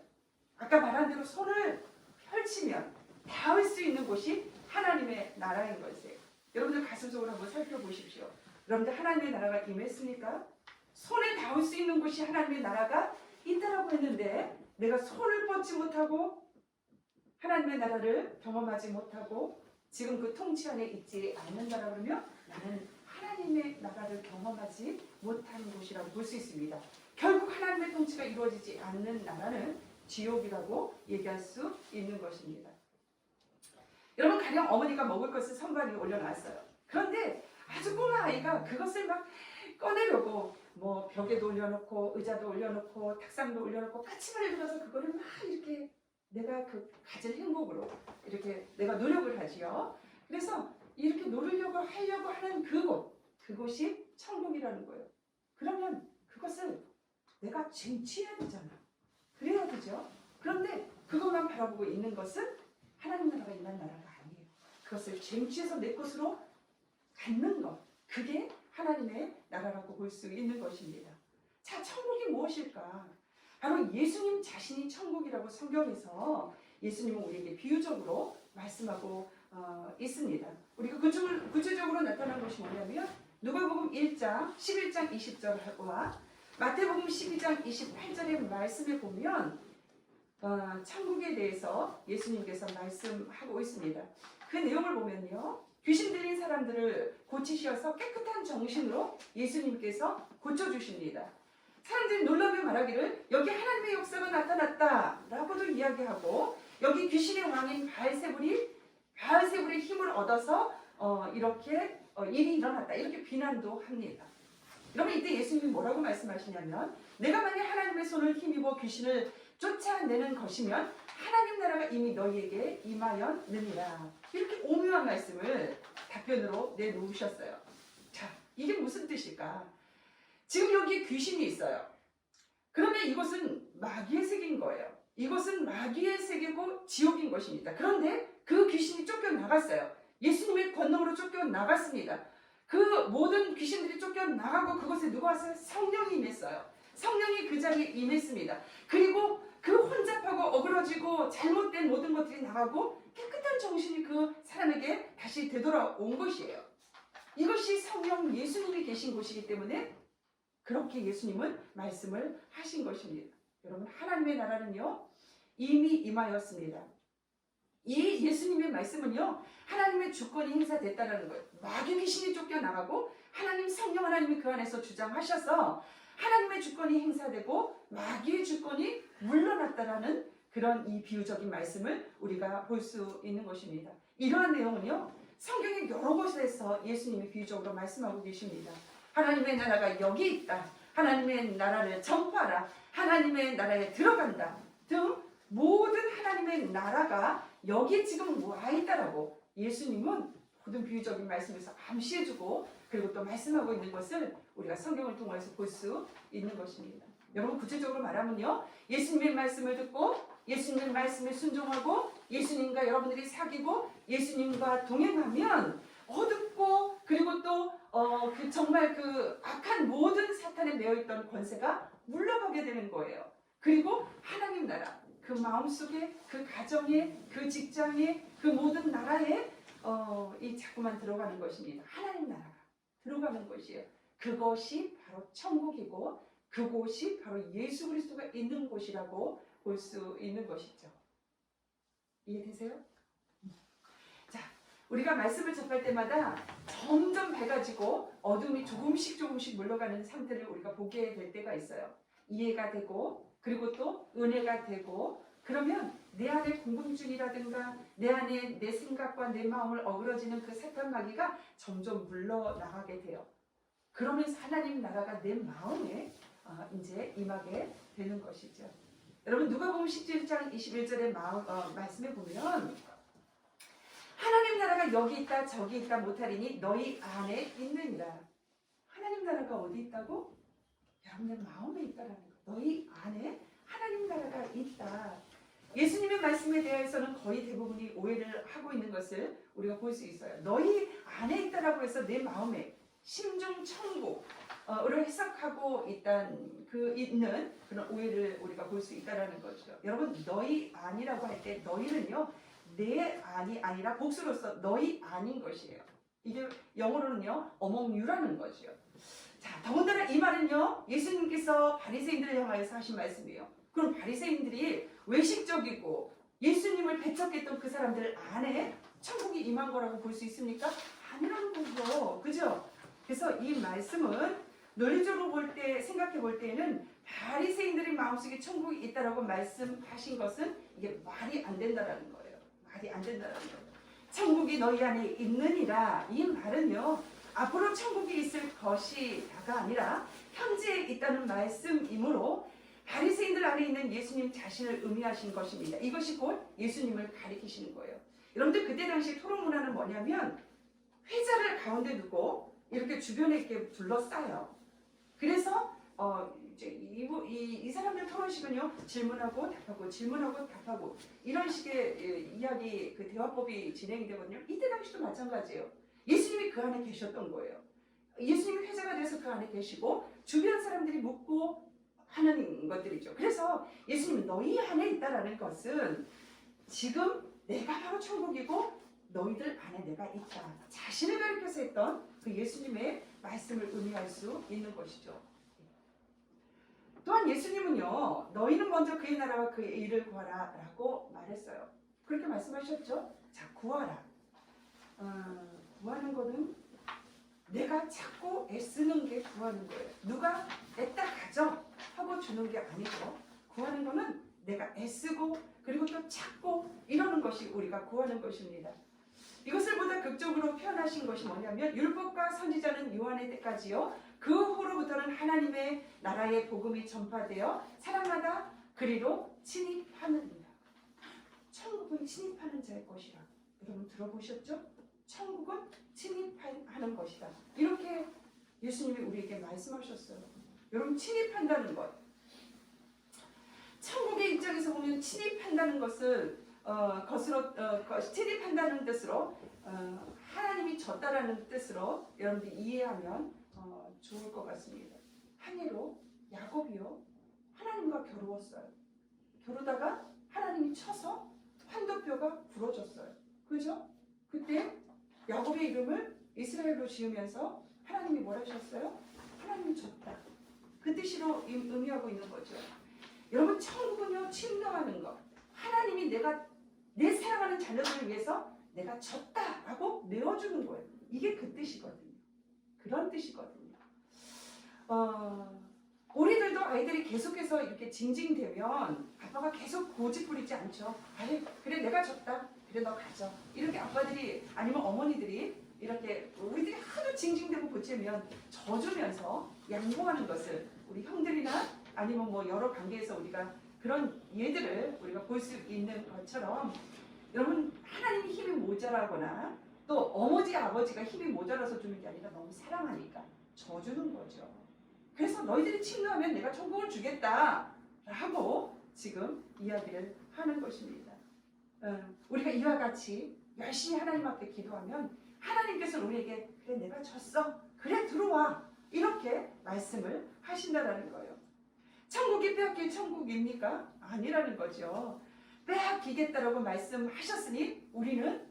아까 말한 대로 손을 펼치면 닿을 수 있는 곳이 하나님의 나라인 것이에요. 여러분들 가슴속으로 한번 살펴보십시오. 여러분들, 하나님의 나라가 임했습니까? 손에 닿을 수 있는 곳이 하나님의 나라가 있다라고 했는데 내가 손을 뻗지 못하고 하나님의 나라를 경험하지 못하고 지금 그 통치 안에 있지 않는다라고 하면 나는 하나님의 나라를 경험하지 못하는 곳이라고 볼 수 있습니다. 결국 하나님의 통치가 이루어지지 않는 나라는 지옥이라고 얘기할 수 있는 것입니다. 여러분, 가령 어머니가 먹을 것을 선반 위에 올려놨어요. 그런데 아주 꼬마 아이가 그것을 막 꺼내려고 뭐 벽에도 올려놓고 의자도 올려놓고 탁상도 올려놓고 까치발을 들어서 그거를 막 이렇게 내가 그 가진 행복으로 이렇게 내가 노력을 하지요. 그래서 이렇게 노리려고 하려고 하는 그곳이 천국이라는 거예요. 그러면 그것을 내가 쟁취해야 되잖아. 그래야 되죠. 그런데 그것만 바라보고 있는 것은 하나님 나라가 임한 나라가 아니에요. 그것을 쟁취해서 내 것으로 갖는 것, 그게 하나님의 나라라고 볼 수 있는 것입니다. 자, 천국이 무엇일까? 바로 예수님 자신이 천국이라고 성경에서 예수님은 우리에게 비유적으로 말씀하고 있습니다. 우리가 구체적으로 나타난 것이 뭐냐면 누가복음 1장 11장 20절과 마태복음 12장 28절의 말씀에 보면 천국에 대해서 예수님께서 말씀하고 있습니다. 그 내용을 보면요, 귀신 들린 사람들을 고치셔서 깨끗한 정신으로 예수님께서 고쳐주십니다. 사람들이 놀라며 말하기를 여기 하나님의 역사가 나타났다 라고도 이야기하고, 여기 귀신의 왕인 바알세불의 힘을 얻어서 이렇게 일이 일어났다 이렇게 비난도 합니다. 그러면 이때 예수님이 뭐라고 말씀하시냐면, 내가 만약 하나님의 손을 힘입어 귀신을 쫓아내는 것이면 하나님 나라가 이미 너희에게 임하였느니라. 이렇게 오묘한 말씀을 답변으로 내놓으셨어요. 자, 이게 무슨 뜻일까? 지금 여기 귀신이 있어요. 그러면 이것은 마귀의 세계인 거예요. 이것은 마귀의 세계고 지옥인 것입니다. 그런데 그 귀신이 쫓겨나갔어요. 예수님의 권능으로 쫓겨나갔습니다. 그 모든 귀신들이 쫓겨나가고 그곳에 누가 왔어요? 성령이 임했어요. 성령이 그 자리에 임했습니다. 그리고 그 혼잡하고 어그러지고 잘못된 모든 것들이 나가고 깨끗한 정신이 그 사람에게 다시 되돌아온 것이에요. 이것이 성령 예수님이 계신 곳이기 때문에 그렇게 예수님은 말씀을 하신 것입니다. 여러분, 하나님의 나라는요 이미 임하였습니다. 이 예수님의 말씀은요 하나님의 주권이 행사됐다는 거예요. 마귀 귀신이 쫓겨나가고 하나님 성령 하나님이 그 안에서 주장하셔서 하나님의 주권이 행사되고 마귀의 주권이 물러났다라는 그런 이 비유적인 말씀을 우리가 볼 수 있는 것입니다. 이러한 내용은요 성경의 여러 곳에서 예수님이 비유적으로 말씀하고 계십니다. 하나님의 나라가 여기 있다, 하나님의 나라를 전파하라, 하나님의 나라에 들어간다 등 모든 하나님의 나라가 여기 지금 와 있다라고 예수님은 모든 비유적인 말씀에서 암시해주고 그리고 또 말씀하고 있는 것을 우리가 성경을 통해서 볼 수 있는 것입니다. 여러분, 구체적으로 말하면요, 예수님의 말씀을 듣고 예수님의 말씀에 순종하고 예수님과 여러분들이 사귀고 예수님과 동행하면 어둡고 그리고 또 정말 그 악한 모든 사탄에 매여있던 권세가 물러가게 되는 거예요. 그리고 하나님 나라, 그 마음속에, 그 가정에, 그 직장에, 그 모든 나라에 이 자꾸만 들어가는 것입니다. 하나님 나라가 들어가는 것이에요. 그것이 바로 천국이고 그곳이 바로 예수 그리스도가 있는 곳이라고 볼 수 있는 것이죠. 이해되세요? 자, 우리가 말씀을 접할 때마다 점점 밝아지고 어둠이 조금씩 물러가는 상태를 우리가 보게 될 때가 있어요. 이해가 되고 그리고 또 은혜가 되고, 그러면 내 안에 궁금증이라든가 내 안에 내 생각과 내 마음을 어그러지는 그 사탄 마귀가 점점 물러나가게 돼요. 그러면서 하나님 나라가 내 마음에 이제 임하게 되는 것이죠. 여러분, 누가복음 17장 21절의 말씀에 보면 하나님 나라가 여기 있다 저기 있다 못하리니 너희 안에 있느니라. 하나님 나라가 어디 있다고? 여러분의 마음에 있다라는 거. 너희 안에 하나님 나라가 있다. 예수님의 말씀에 대해서는 거의 대부분이 오해를 하고 있는 것을 우리가 볼 수 있어요. 너희 안에 있다라고 해서 내 마음에 심중 천국을 해석하고 있는 그런 오해를 우리가 볼 수 있다라는 거죠. 여러분, 너희 안이라고 할 때 너희는요 내 안이 아니라 복수로서 너희 안인 것이에요. 이게 영어로는요 among you라는 거죠. 자, 더군다나 이 말은요 예수님께서 바리새인들을 향하여서 하신 말씀이에요. 그럼 바리새인들이 외식적이고 예수님을 배척했던 그 사람들 안에 천국이 임한 거라고 볼 수 있습니까? 아니라는 거죠. 그죠? 그래서 이 말씀은 논리적으로 생각해 볼 때에는 바리새인들의 마음속에 천국이 있다라고 말씀하신 것은 이게 말이 안 된다라는 거예요. 말이 안 된다라는 거예요. 천국이 너희 안에 있느니라. 이 말은요 앞으로 천국이 있을 것이다가 아니라 현재에 있다는 말씀이므로 바리새인들 안에 있는 예수님 자신을 의미하신 것입니다. 이것이 곧 예수님을 가리키시는 거예요. 여러분들, 그때 당시 토론 문화는 뭐냐면 회자를 가운데 두고 이렇게 주변에 이렇게 둘러싸요. 그래서 이제 이 사람들 토론식은요 질문하고 답하고 이런 식의 이야기 그 대화법이 진행이 되거든요. 이때 당시도 마찬가지예요. 예수님이 그 안에 계셨던 거예요. 예수님이 회자가 돼서 그 안에 계시고 주변 사람들이 묻고 하는 것들이죠. 그래서 예수님은 너희 안에 있다라는 것은 지금 내가 바로 천국이고 너희들 안에 내가 있다. 자신을 가리켜서 했던 그 예수님의 말씀을 의미할 수 있는 것이죠. 또한 예수님은요, 너희는 먼저 그의 나라와 그의 일을 구하라 라고 말했어요. 그렇게 말씀하셨죠? 자, 구하라. 구하는 거는 내가 찾고 애쓰는 게 구하는 거예요. 누가 애따 가져 하고 주는 게 아니고, 구하는 거는 내가 애쓰고 그리고 또 찾고 이러는 것이 우리가 구하는 것입니다. 이것을 보다 극적으로 표현하신 것이 뭐냐면, 율법과 선지자는 요한의 때까지요, 그 후로부터는 하나님의 나라의 복음이 전파되어 사람마다 그리로 침입하느니라. 천국은 침입하는 자의 것이라. 여러분 들어보셨죠? 천국은 침입하는 것이다. 이렇게 예수님이 우리에게 말씀하셨어요. 여러분, 침입한다는 것, 천국의 입장에서 보면 침입한다는 것을 침입한다는 뜻으로 하나님이 졌다라는 뜻으로 여러분들이 이해하면 좋을 것 같습니다. 항해로 야곱이요, 하나님과 겨루었어요. 겨루다가 하나님이 쳐서 환도뼈가 부러졌어요. 그죠? 그때 야곱의 이름을 이스라엘로 지으면서 하나님이 뭘 하셨어요? 하나님이 졌다. 그 뜻으로 의미하고 있는 거죠. 여러분, 천국은요, 침노하는 것. 하나님이 내 사랑하는 자녀들을 위해서 내가 졌다라고 내어주는 거예요. 이게 그 뜻이거든요. 그런 뜻이거든요. 우리들도 아이들이 계속해서 이렇게 징징대면 아빠가 계속 고집 부리지 않죠. 아이, 그래 내가 졌다. 그래 너 가져. 이렇게 아빠들이 아니면 어머니들이 이렇게 우리들이 하도 징징대고 보채면 져주면서 양보하는 것을 우리 형들이나 아니면 뭐 여러 관계에서 우리가 그런 예들을 우리가 볼 수 있는 것처럼, 여러분, 하나님이 힘이 모자라거나 또 어머니 아버지가 힘이 모자라서 주는 게 아니라 너무 사랑하니까 져주는 거죠. 그래서 너희들이 침노하면 내가 천국을 주겠다 라고 지금 이야기를 하는 것입니다. 우리가 이와 같이 열심히 하나님 앞에 기도하면 하나님께서 우리에게 그래 내가 졌어, 그래 들어와, 이렇게 말씀을 하신다라는 거예요. 천국이 빼앗길 천국입니까? 아니라는 거죠. 빼앗기겠다라고 말씀하셨으니 우리는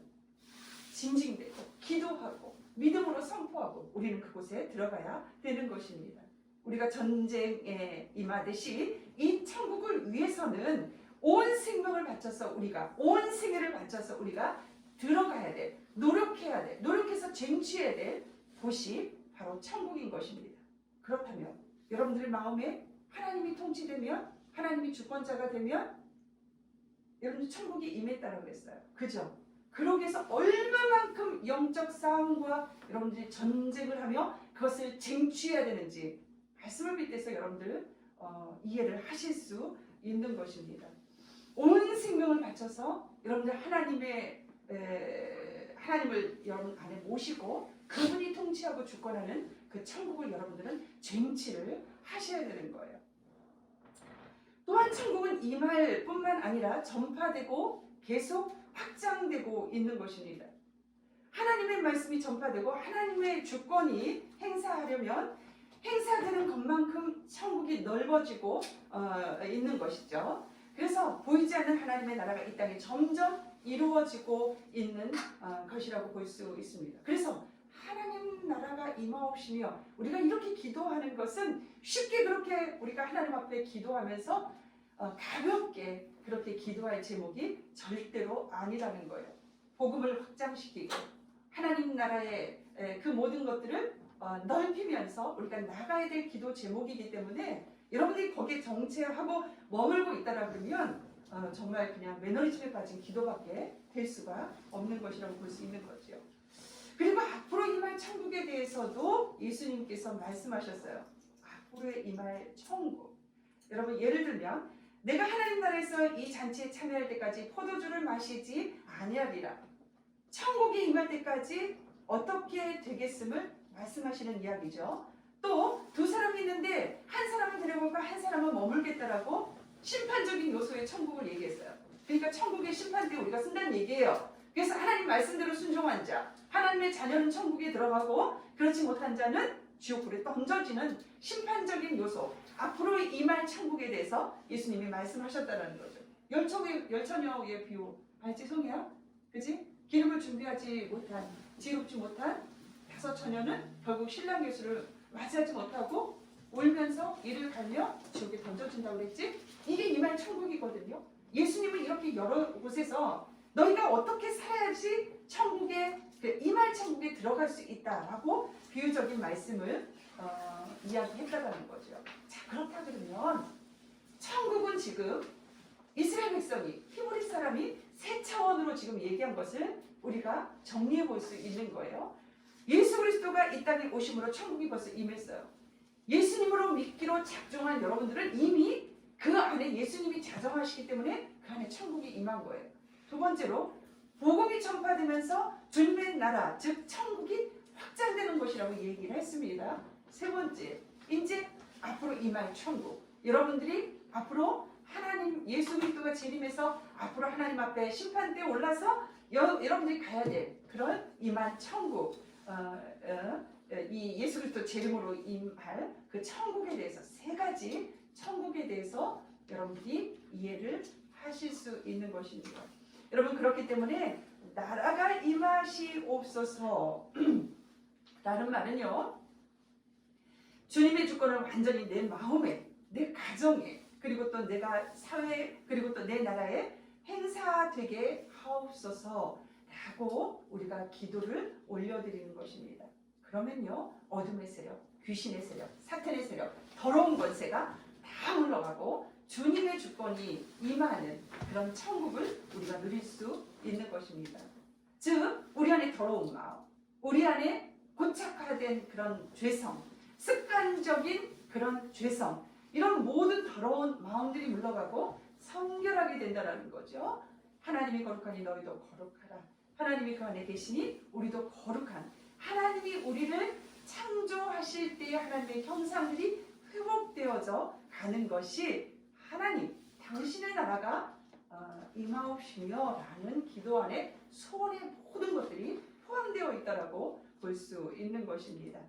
징징대고 기도하고 믿음으로 선포하고 우리는 그곳에 들어가야 되는 것입니다. 우리가 전쟁에 임하듯이 이 천국을 위해서는 온 생명을 바쳐서 온 생애를 바쳐서 우리가 들어가야 돼. 노력해야 돼. 노력해서 쟁취해야 될 곳이 바로 천국인 것입니다. 그렇다면 여러분들의 마음에 하나님이 통치되면, 하나님이 주권자가 되면 여러분들 천국이 임했다고 그랬어요. 그죠? 그러기 위해서 얼마만큼 영적 싸움과 여러분들이 전쟁을 하며 그것을 쟁취해야 되는지 말씀을 빗대서 여러분들 이해를 하실 수 있는 것입니다. 온 생명을 바쳐서 여러분들 하나님을 여러분 안에 모시고 그분이 통치하고 주권하는 그 천국을 여러분들은 쟁취를 하셔야 되는 거예요. 또한 천국은 임할 뿐만 아니라 전파되고 계속 확장되고 있는 것입니다. 하나님의 말씀이 전파되고 하나님의 주권이 행사하려면 행사되는 것만큼 천국이 넓어지고 있는 것이죠. 그래서 보이지 않는 하나님의 나라가 이 땅에 점점 이루어지고 있는 것이라고 볼 수 있습니다. 그래서 하나님 나라가 임하옵시며 우리가 이렇게 기도하는 것은 쉽게 그렇게 우리가 하나님 앞에 기도하면서 가볍게 그렇게 기도할 제목이 절대로 아니라는 거예요. 복음을 확장시키고 하나님 나라의 그 모든 것들을 넓히면서 우리가 나가야 될 기도 제목이기 때문에 여러분들이 거기에 정체하고 머물고 있다라 그러면 정말 그냥 매너리즘에 빠진 기도밖에 될 수가 없는 것이라고 볼 수 있는 거죠. 그리고 앞으로 임할 천국에 대해서도 예수님께서 말씀하셨어요. 앞으로 임할 천국. 여러분, 예를 들면 내가 하나님 나라에서 이 잔치에 참여할 때까지 포도주를 마시지 아니하리라. 천국에 임할 때까지 어떻게 되겠음을 말씀하시는 이야기죠. 또 두 사람이 있는데 한 사람은 데려가고 한 사람은 머물겠다라고 심판적인 요소의 천국을 얘기했어요. 그러니까 천국의 심판 때 우리가 쓴다는 얘기예요. 그래서 하나님 말씀대로 순종한 자, 하나님의 자녀는 천국에 들어가고 그렇지 못한 자는 지옥불에 던져지는 심판적인 요소, 앞으로 임할 천국에 대해서 예수님이 말씀하셨다는 거죠. 열처녀의 비유 알지 송이야? 그지? 기름을 준비하지 못한, 지롭지 못한 다섯 처녀는 결국 신랑 예수를 맞이하지 못하고 울면서 이를 갈며 지옥에 던져준다고 그랬지? 이게 이 말 천국이거든요. 예수님은 이렇게 여러 곳에서 너희가 어떻게 살아야지 천국에, 이 말 천국에 들어갈 수 있다라고 비유적인 말씀을 이야기했다는 거죠. 자, 그렇다 그러면 천국은 지금 이스라엘 백성이, 히브리 사람이 세 차원으로 지금 얘기한 것을 우리가 정리해 볼 수 있는 거예요. 예수 그리스도가 이 땅에 오심으로 천국이 벌써 임했어요. 예수님으로 믿기로 작정한 여러분들은 이미 그 안에 예수님이 자정하시기 때문에 그 안에 천국이 임한 거예요. 두 번째로 복음이 전파되면서 주님의 나라, 즉 천국이 확장되는 것이라고 얘기를 했습니다. 세 번째, 이제 앞으로 임할 천국. 여러분들이 앞으로 하나님, 예수 그리스도가 재림해서 앞으로 하나님 앞에 심판대에 올라서 여러분들이 가야 될 그런 임한 천국, 이 예수 그리스도 재림으로 임할 그 천국에 대해서 세 가지 천국에 대해서 여러분들이 이해를 하실 수 있는 것입니다. 여러분, 그렇기 때문에 나라가 임하시옵소서 라는 말은요, 주님의 주권을 완전히 내 마음에, 내 가정에, 그리고 또 내가 사회, 그리고 또 내 나라에 행사되게 하옵소서 라고 우리가 기도를 올려드리는 것입니다. 그러면요, 어둠의 세력, 귀신의 세력, 사탄의 세력, 더러운 권세가 다 물러가고 주님의 주권이 임하는 그런 천국을 우리가 누릴 수 있는 것입니다. 즉, 우리 안에 더러운 마음, 우리 안에 고착화된 그런 죄성, 습관적인 그런 죄성, 이런 모든 더러운 마음들이 물러가고 성결하게 된다는 거죠. 하나님이 거룩하니 너희도 거룩하라. 하나님이 그 안에 계시니 우리도 거룩한, 하나님이 우리를 창조하실 때의 하나님의 형상들이 회복되어져 가는 것이 하나님, 당신의 나라가 임하옵시며 라는 기도 안에 소원의 모든 것들이 포함되어 있다라고 볼 수 있는 것입니다.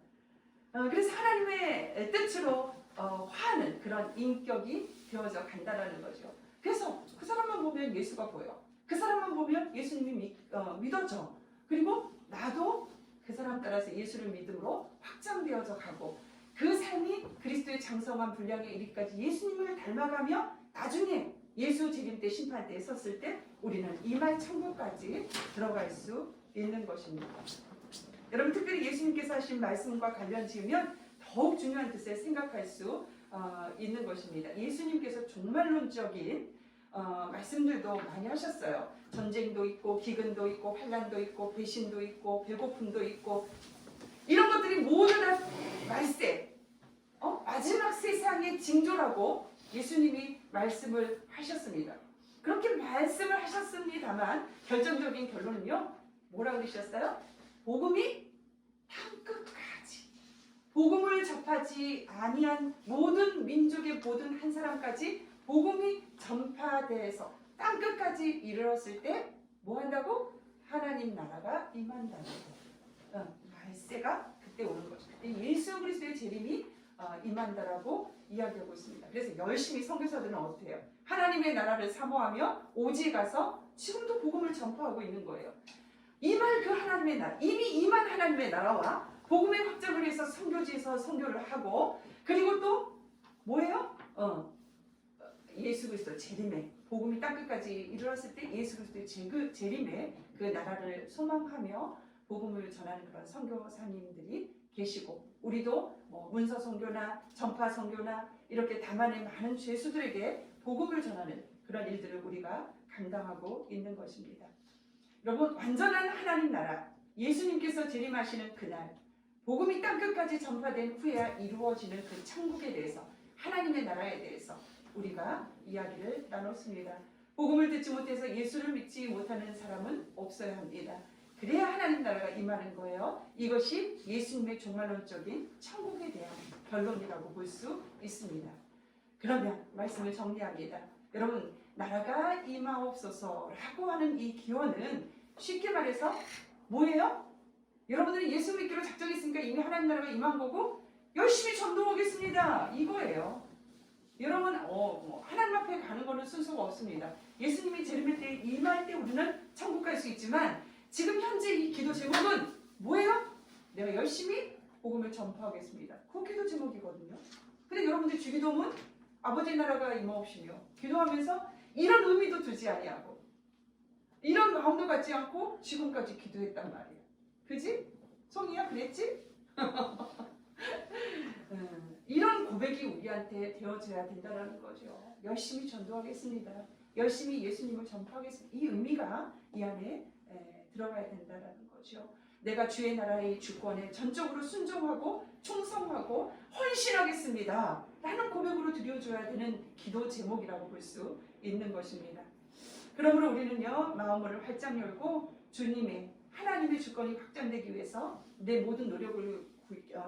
그래서 하나님의 뜻으로 화하는 그런 인격이 되어져 간다라는 거죠. 그래서 그 사람만 보면 예수가 보여. 그 사람만 보면 예수님이 믿어져. 그리고 나도 그 사람 따라서 예수를 믿음으로 확장되어져 가고, 그 삶이 그리스도의 장성한 분량에 이르기까지 예수님을 닮아가며 나중에 예수 재림 때, 심판 때에 섰을 때 우리는 임할 천국까지 들어갈 수 있는 것입니다. 여러분, 특별히 예수님께서 하신 말씀과 관련 지으면 더욱 중요한 뜻을 생각할 수 있는 것입니다. 예수님께서 종말론적인 말씀들도 많이 하셨어요. 전쟁도 있고, 기근도 있고, 환난도 있고, 배신도 있고, 배고픔도 있고, 이런 것들이 모두 다 말세, 마지막 세상의 징조라고 예수님이 말씀을 하셨습니다. 그렇게 말씀을 하셨습니다만 결정적인 결론은요, 뭐라고 그러셨어요? 복음이 땅끝까지, 복음을 접하지 아니한 모든 민족의 모든 한 사람까지 복음이 전파돼서 땅끝까지 이르렀을 때 뭐 한다고? 하나님 나라가 임한다는 거. 말세가 그때 오는 거죠. 그때 예수 그리스도의 재림이 임한다라고 이야기하고 있습니다. 그래서 열심히 선교사들은 어떻게 해요? 하나님의 나라를 사모하며 오지에 가서 지금도 복음을 전파하고 있는 거예요. 임할 그 하나님의 나라, 이미 임한 하나님의 나라와 복음의 확장을 위해서 선교지에서 선교를 하고, 그리고 또 뭐예요? 예수 그리스도 재림에, 복음이 땅끝까지 이르렀을 때 예수 그리스도의 재림에 그 나라를 소망하며 복음을 전하는 그런 선교사님들이 계시고, 우리도 문서 선교나 전파 선교나 이렇게 다만의 많은 죄수들에게 복음을 전하는 그런 일들을 우리가 감당하고 있는 것입니다. 여러분, 완전한 하나님 나라, 예수님께서 재림하시는 그날, 복음이 땅끝까지 전파된 후에야 이루어지는 그 천국에 대해서, 하나님의 나라에 대해서 우리가 이야기를 나눴습니다. 복음을 듣지 못해서 예수를 믿지 못하는 사람은 없어야 합니다. 그래야 하나님 나라가 임하는 거예요. 이것이 예수님의 종말론적인 천국에 대한 결론이라고 볼 수 있습니다. 그러면 말씀을 정리합니다. 여러분, 나라가 임하옵소서라고 하는 이 기원은 쉽게 말해서 뭐예요? 여러분들이 예수 믿기로 작정했으니까 이미 하나님 나라가 임한 거고 열심히 전도하겠습니다, 이거예요. 여러분, 하나님 앞에 가는 거는 순서가 없습니다. 예수님이 재림할 때 임할 때 우리는 천국 갈 수 있지만 지금 현재 이 기도 제목은 뭐예요? 내가 열심히 복음을 전파하겠습니다. 그 기도 제목이거든요. 근데 여러분들 주기도문 아버지 나라가 임하옵시며 기도하면서 이런 의미도 두지 아니하고 이런 마음도 갖지 않고 지금까지 기도했단 말이에요. 그지? 송이야 그랬지? 이런 고백이 우리한테 되어져야 된다는 거죠. 열심히 전도하겠습니다. 열심히 예수님을 전파하겠습니다. 이 의미가 이 안에 들어가야 된다는 거죠. 내가 주의 나라의 주권에 전적으로 순종하고 충성하고 헌신하겠습니다. 라는 고백으로 드려줘야 되는 기도 제목이라고 볼 수 있는 것입니다. 그러므로 우리는요, 마음을 활짝 열고 주님의 하나님의 주권이 확장되기 위해서 내 모든 노력을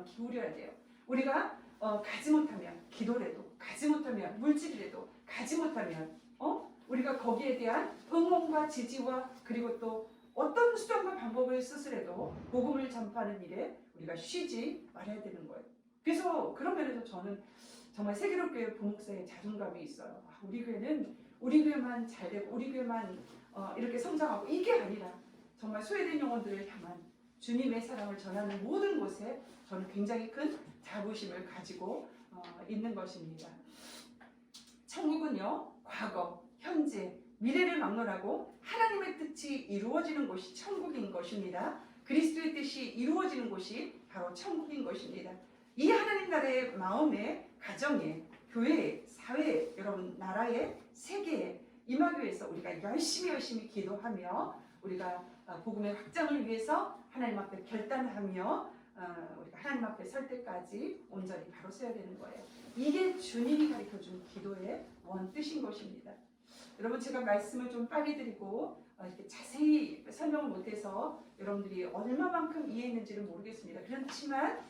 기울여야 돼요. 우리가 가지 못하면 기도라도, 가지 못하면 물질이라도, 가지 못하면 우리가 거기에 대한 응원과 지지와 그리고 또 어떤 수단과 방법을 쓰더라도 복음을 전파하는 일에 우리가 쉬지 말아야 되는 거예요. 그래서 그런 면에서 저는 정말 세계로교회 부목사의 자존감이 있어요. 우리 교회는 우리 교회만 잘 되고 우리 교회만 이렇게 성장하고 이게 아니라 정말 소외된 영혼들을 향한 주님의 사랑을 전하는 모든 곳에 저는 굉장히 큰 자부심을 가지고 있는 것입니다. 천국은요, 과거, 현재, 미래를 막론하고 하나님의 뜻이 이루어지는 곳이 천국인 것입니다. 그리스도의 뜻이 이루어지는 곳이 바로 천국인 것입니다. 이 하나님 나라의 마음에, 가정에, 교회에, 사회에, 여러분 나라에, 세계에 임하기 위해서 우리가 열심히 기도하며 우리가 복음의 확장을 위해서 하나님 앞에 결단하며 우리가 하나님 앞에 설 때까지 온전히 바로 서야 되는 거예요. 이게 주님이 가르쳐준 기도의 원뜻인 것입니다. 여러분 제가 말씀을 좀 빨리 드리고 이렇게 자세히 설명을 못해서 여러분들이 얼마만큼 이해했는지는 모르겠습니다. 그렇지만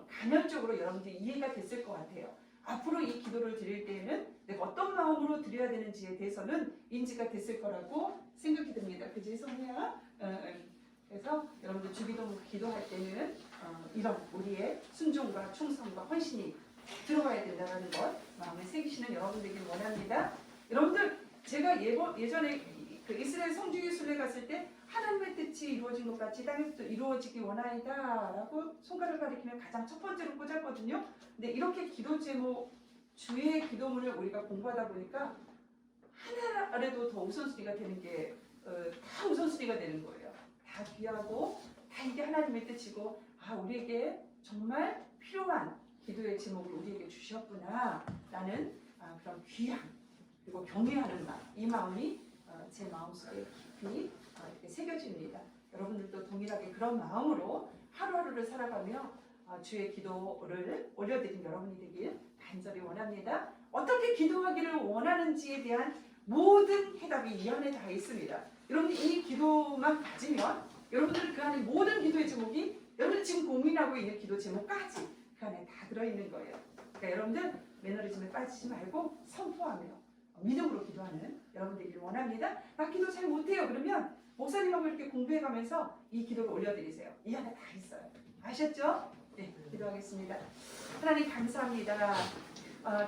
간헐적으로 여러분들이 이해가 됐을 것 같아요. 앞으로 이 기도를 드릴 때에는 내가 어떤 마음으로 드려야 되는지에 대해서는 인지가 됐을 거라고 생각이 듭니다. 그지 성우야? 그래서 여러분들 주기도 기도할 때는 이런 우리의 순종과 충성과 헌신이 들어가야 된다는 것 마음에 새기시는 여러분들에게 원합니다. 여러분들 제가 예전에 그 이스라엘 성지기 순례 갔을 때 하나님의 뜻이 이루어진 것 같이 땅에서도 이루어지기 원하이다 라고 손가락을 가리키면 가장 첫 번째로 꽂았거든요. 근데 이렇게 기도 제목 주의 기도문을 우리가 공부하다 보니까 하나라도 더 우선순위가 되는 게 다 우선순위가 되는 거예요. 다 귀하고 다 이게 하나님의 뜻이고 우리에게 정말 필요한 기도의 제목을 우리에게 주셨구나 라는 그런 귀함 그리고 경외하는 마음 이 마음이 제 마음속에 깊이 이렇게 새겨집니다. 여러분들도 동일하게 그런 마음으로 하루하루를 살아가며 주의 기도를 올려드린 여러분이 되길 간절히 원합니다. 어떻게 기도하기를 원하는지에 대한 모든 해답이 이 안에 다 있습니다. 여러분들 이 기도만 가지면 여러분들 그 안에 모든 기도의 제목이 여러분들 지금 고민하고 있는 기도 제목까지 그 안에 다 들어있는 거예요. 그러니까 여러분들 매너리즘에 빠지지 말고 선포하며 믿음으로 기도하는 여러분들이 원합니다. 나 기도 잘 못해요. 그러면 목사님하고 이렇게 공부해가면서 이 기도를 올려드리세요. 이 안에 다 있어요. 아셨죠? 네, 기도하겠습니다. 하나님 감사합니다.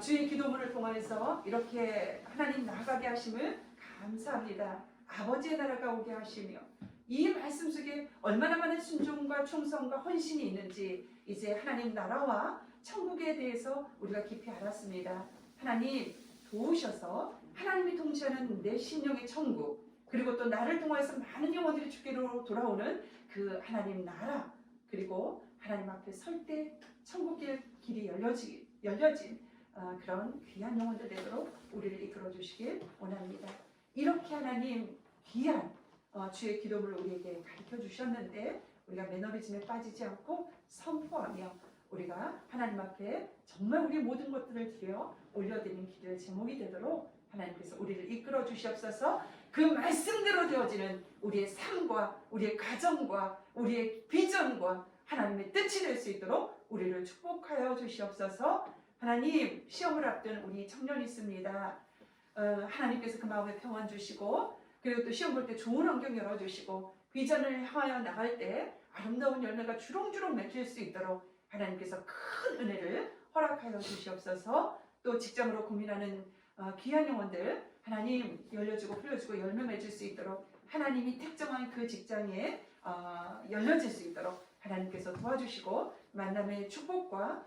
주의 기도문을 통해서 이렇게 하나님 나아가게 하심을 감사합니다. 아버지의 나라가 오게 하시며 이 말씀 속에 얼마나 많은 순종과 충성과 헌신이 있는지 이제 하나님 나라와 천국에 대해서 우리가 깊이 알았습니다. 하나님 도우셔서 하나님이 통치하는 내 심령의 천국 그리고 또 나를 통해서 많은 영혼들이 주께로 돌아오는 그 하나님 나라 그리고 하나님 앞에 설 때 천국의 길이 열려진 그런 귀한 영혼들 되도록 우리를 이끌어 주시길 원합니다. 이렇게 하나님 귀한 주의 기도를 우리에게 가르쳐 주셨는데 우리가 매너리즘에 빠지지 않고 선포하며 우리가 하나님 앞에 정말 우리의 모든 것들을 드려 올려드리는 기도의 제목이 되도록 하나님께서 우리를 이끌어 주시옵소서. 그 말씀대로 되어지는 우리의 삶과 우리의 가정과 우리의 비전과 하나님의 뜻이 될 수 있도록 우리를 축복하여 주시옵소서. 하나님 시험을 앞둔 우리 청년이 있습니다. 하나님께서 그 마음에 평안 주시고 그리고 또 시험 볼 때 좋은 환경 열어주시고 비전을 향하여 나갈 때 아름다운 열매가 주렁주렁 맺힐 수 있도록 하나님께서 큰 은혜를 허락하여 주시옵소서. 또 직장으로 고민하는 귀한 영혼들 하나님 열려주고 풀려주고 열매 맺을 수 있도록 하나님이 택정한 그 직장에 열려질 수 있도록 하나님께서 도와주시고 만남의 축복과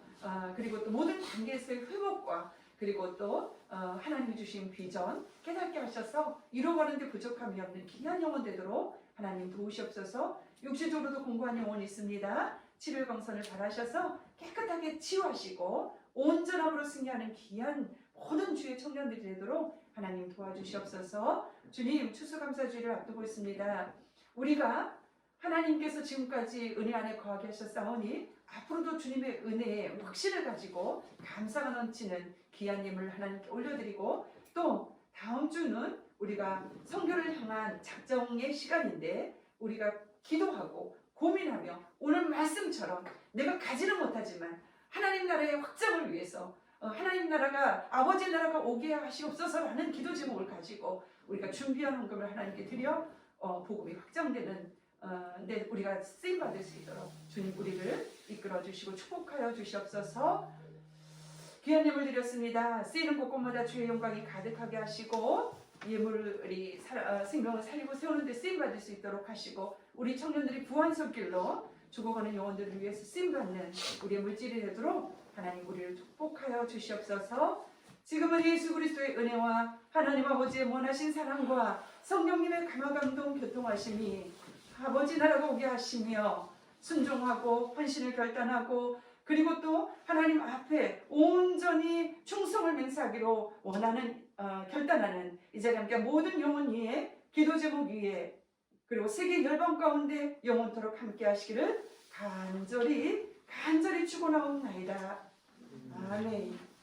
그리고 또 모든 관계에서의 회복과 그리고 또 하나님이 주신 비전 깨닫게 하셔서 이루어가는데 부족함이 없는 귀한 영혼 되도록 하나님 도우시옵소서. 육체적으로도 공고한 영혼이 있습니다. 치료건선을 바라셔서 깨끗하게 치유하시고 온전함으로 승리하는 귀한 모든 주의 청년들이 되도록 하나님 도와주시옵소서. 주님 추수감사주의를 앞두고 있습니다. 우리가 하나님께서 지금까지 은혜 안에 거하게 하셨사오니 앞으로도 주님의 은혜에 확신을 가지고 감사가 넘치는 귀한 예물을 하나님께 올려드리고 또 다음 주는 우리가 선교를 향한 작정의 시간인데 우리가 기도하고 고민하며 오늘 말씀처럼 내가 가지는 못하지만 하나님 나라의 확장을 위해서 하나님 나라가 아버지 나라가 오게 하시옵소서라는 기도 제목을 가지고 우리가 준비한 헌금을 하나님께 드려 복음이 확장되는 데 우리가 쓰임 받을 수 있도록 주님 우리를 이끌어 주시고 축복하여 주시옵소서. 귀한 예물 드렸습니다. 쓰이는 곳곳마다 주의 영광이 가득하게 하시고 예물이 생명을 살리고 세우는 데 쓰임 받을 수 있도록 하시고 우리 청년들이 부한 손길로 죽어가는 영혼들을 위해서 쓰임 받는 우리의 물질이 되도록 하나님 우리를 축복하여 주시옵소서. 지금은 예수 그리스도의 은혜와 하나님 아버지의 원하신 사랑과 성령님의 감화감동 교통하심이 아버지 나라가 오게 하시며 순종하고 헌신을 결단하고 그리고 또 하나님 앞에 온전히 충성을 맹세하기로 원하는 결단하는 이 자리에 함께 모든 영혼 위에 기도 제목 위에 그리고 세계 열방 가운데 영원토록 함께 하시기를 간절히 축원하옵나이다. 아멘.